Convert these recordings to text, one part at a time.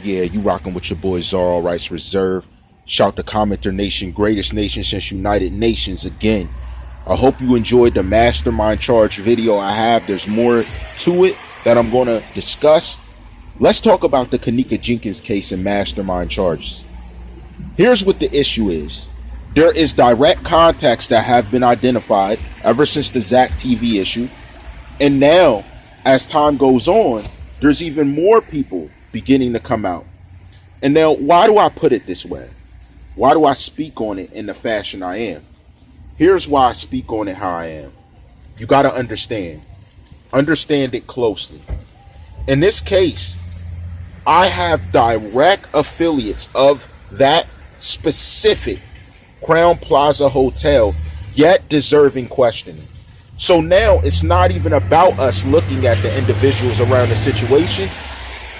Yeah, you rocking with your boy Czar, all rights reserved. Shout to Commenter Nation, greatest nation since United Nations again. I hope you enjoyed the Mastermind Charge video I have. There's more to it that I'm going to discuss. Let's talk about the Kenneka Jenkins case and Mastermind charges. Here's what the issue is. There is direct contacts that have been identified ever since the Zach TV issue. And now, as time goes on, there's even more people beginning to come out. And now, why do I put it this way? Why do I speak on it in the fashion I am? Here's why I speak on it how I am. You got to understand. Understand it closely. In this case, I have direct affiliates of that specific Crowne Plaza hotel, yet deserving questioning. So now it's not even about us looking at the individuals around the situation.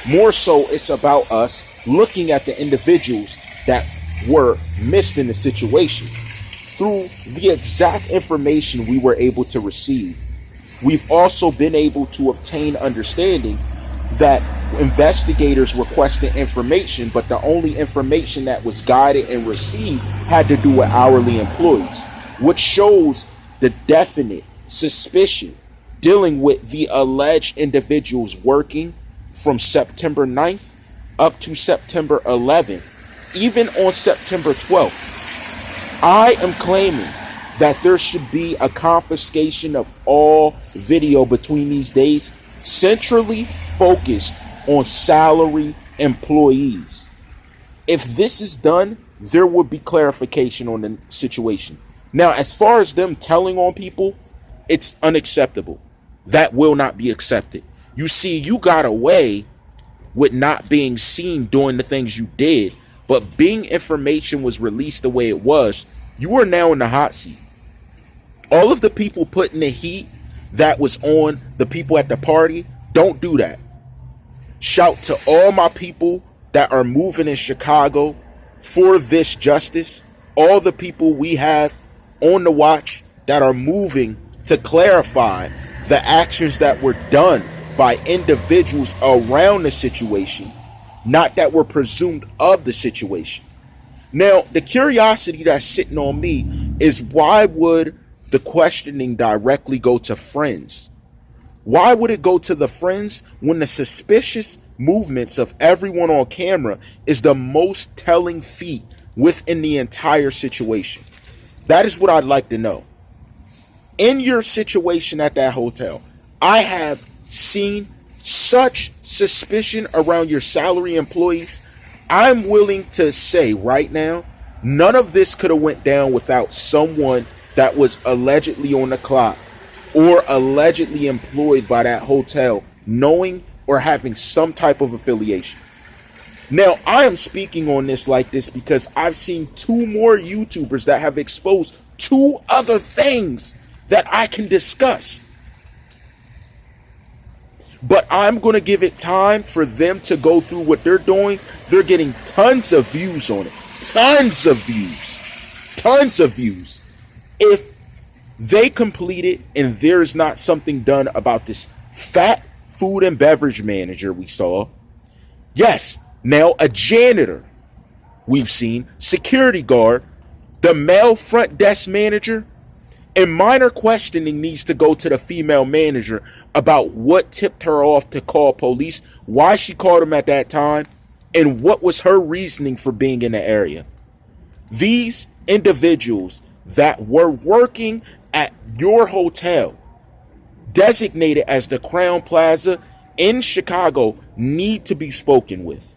More so, it's about us looking at the individuals that were missed in the situation through the exact information we were able to receive. We've also been able to obtain understanding that investigators requested information, but the only information that was guided and received had to do with hourly employees, which shows the definite suspicion dealing with the alleged individuals working from September 9th up to September 11th, even on September 12th. I am claiming that there should be a confiscation of all video between these days, centrally focused on salary employees. If this is done, there would be clarification on the situation. Now, as far as them telling on people, it's unacceptable. That will not be accepted. You see, you got away with not being seen doing the things you did, but being information was released the way it was, you are now in the hot seat. All of the people putting the heat that was on the people at the party, don't do that. Shout to all my people that are moving in Chicago for this justice, all the people we have on the watch that are moving to clarify the actions that were done by individuals around the situation, not that were presumed of the situation. Now, the curiosity that's sitting on me is, why would the questioning directly go to friends? Why would it go to the friends when the suspicious movements of everyone on camera is the most telling feat within the entire situation? That is what I'd like to know. In your situation at that hotel, I have seen such suspicion around your salary employees. I'm willing to say right now, none of this could have went down without someone that was allegedly on the clock or allegedly employed by that hotel knowing or having some type of affiliation. Now, I am speaking on this like this because I've seen two more YouTubers that have exposed two other things that I can discuss. But I'm going to give it time for them to go through what they're doing. They're getting tons of views on it. Tons of views. Tons of views. If they complete it and there's not something done about this fat food and beverage manager we saw, yes, now a janitor we've seen, security guard, the male front desk manager, and minor questioning needs to go to the female manager about what tipped her off to call police, why she called them at that time, and what was her reasoning for being in the area. These individuals that were working at your hotel, designated as the Crowne Plaza in Chicago, need to be spoken with.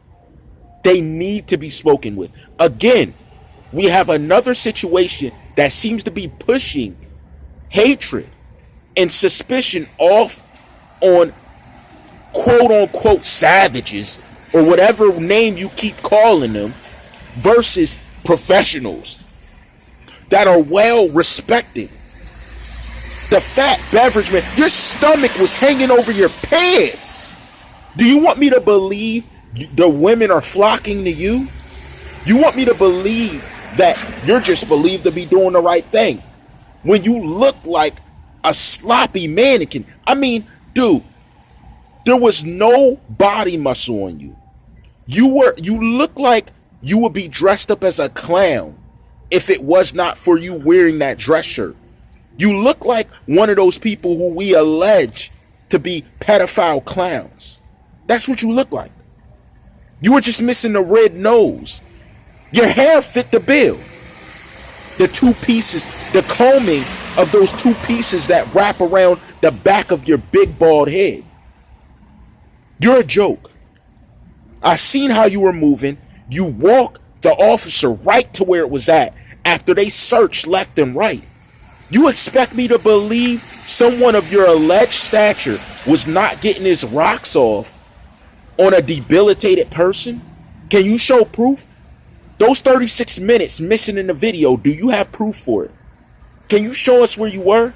They need to be spoken with. Again, we have another situation that seems to be pushing hatred and suspicion off on quote unquote savages, or whatever name you keep calling them, versus professionals that are well respected. The fat beverage man, your stomach was hanging over your pants. Do you want me to believe the women are flocking to you? You want me to believe that you're just believed to be doing the right thing when you look like a sloppy mannequin? I mean, dude, there was no body muscle on you. You look like you would be dressed up as a clown if it was not for you wearing that dress shirt. You look like one of those people who we allege to be pedophile clowns. That's what you look like. You were just missing the red nose. Your hair fit the bill. The two pieces, the combing of those two pieces that wrap around the back of your big bald head. You're a joke. I seen how you were moving. You walked the officer right to where it was at after they searched left and right. You expect me to believe someone of your alleged stature was not getting his rocks off on a debilitated person? Can you show proof? Those 36 minutes missing in the video, do you have proof for it? Can you show us where you were?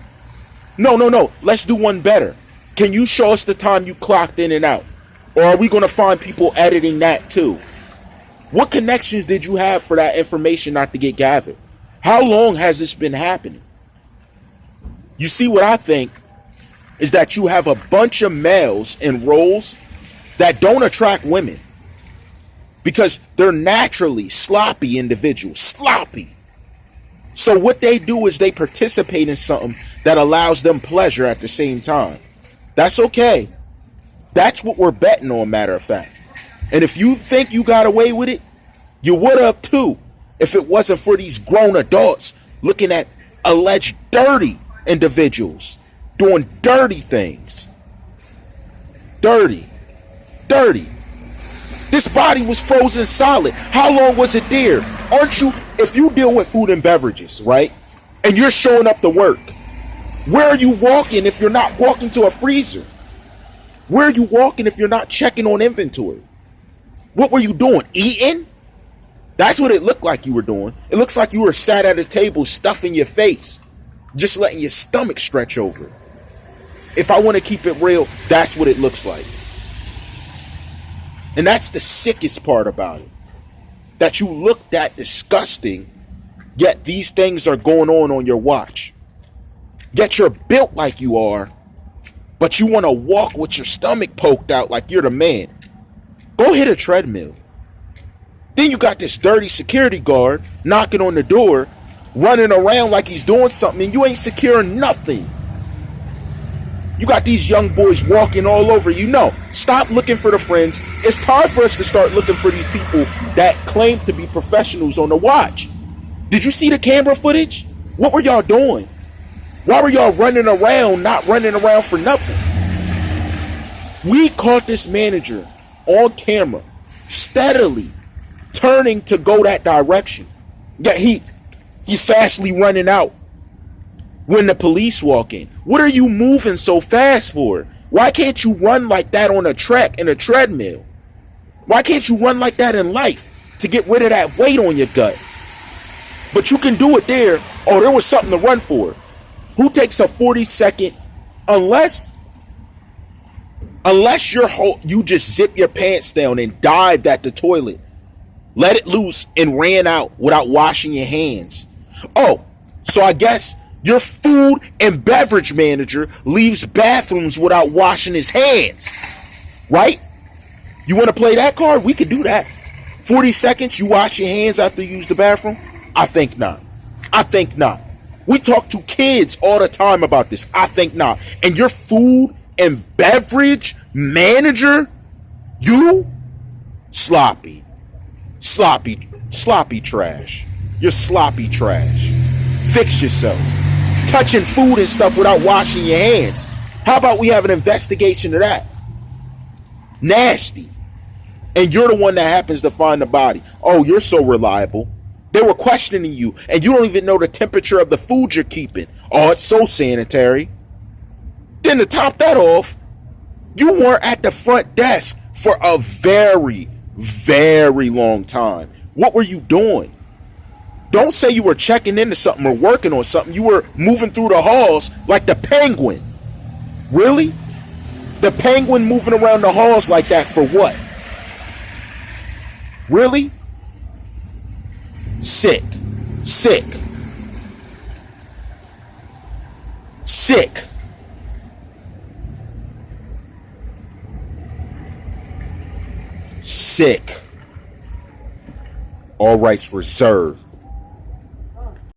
No. Let's do one better. Can you show us the time you clocked in and out? Or are we going to find people editing that too? What connections did you have for that information not to get gathered? How long has this been happening? You see, what I think is that you have a bunch of males in roles that don't attract women because they're naturally sloppy individuals. Sloppy. So what they do is they participate in something that allows them pleasure at the same time. That's okay. That's what we're betting on, matter of fact. And if you think you got away with it, you would have too if it wasn't for these grown adults looking at alleged dirty individuals doing dirty things. Dirty. This body was frozen solid. How long was it there? Aren't you, if you deal with food and beverages, right? And you're showing up to work, where are you walking if you're not walking to a freezer? Where are you walking if you're not checking on inventory? What were you doing? Eating? That's what it looked like you were doing. It looks like you were sat at a table stuffing your face, just letting your stomach stretch over. If I want to keep it real, that's what it looks like. And that's the sickest part about it. That you look that disgusting, yet these things are going on your watch. Yet you're built like you are, but you want to walk with your stomach poked out like you're the man. Go hit a treadmill. Then you got this dirty security guard knocking on the door, running around like he's doing something, and you ain't securing nothing. You got these young boys walking all over you. No, stop looking for the friends. It's time for us to start looking for these people that claim to be professionals on the watch. Did you see the camera footage? What were y'all doing? Why were y'all running around, not running around for nothing? We caught this manager on camera steadily turning to go that direction. Yet he's fastly running out when the police walk in. What are you moving so fast for? Why can't you run like that on a track in a treadmill? Why can't you run like that in life to get rid of that weight on your gut? But you can do it there. Oh, there was something to run for. Who takes a 40-second, unless you just zip your pants down and dived at the toilet, let it loose and ran out without washing your hands. Oh, so I guess your food and beverage manager leaves bathrooms without washing his hands, right? You want to play that card? We could do that. 40 seconds, you wash your hands after you use the bathroom? I think not. We talk to kids all the time about this. I think not. And your food and beverage manager, you sloppy trash. You're sloppy trash. Fix yourself. Touching food and stuff without washing your hands. How about we have an investigation of that? Nasty. And you're the one that happens to find the body. Oh, you're so reliable. They were questioning you, and you don't even know the temperature of the food you're keeping. Oh, it's so sanitary. Then to top that off, you weren't at the front desk for a very, very long time. What were you doing? Don't say you were checking into something or working on something. You were moving through the halls like the Penguin. Really? The Penguin moving around the halls like that for what? Really? Sick. Sick. Sick. All rights reserved.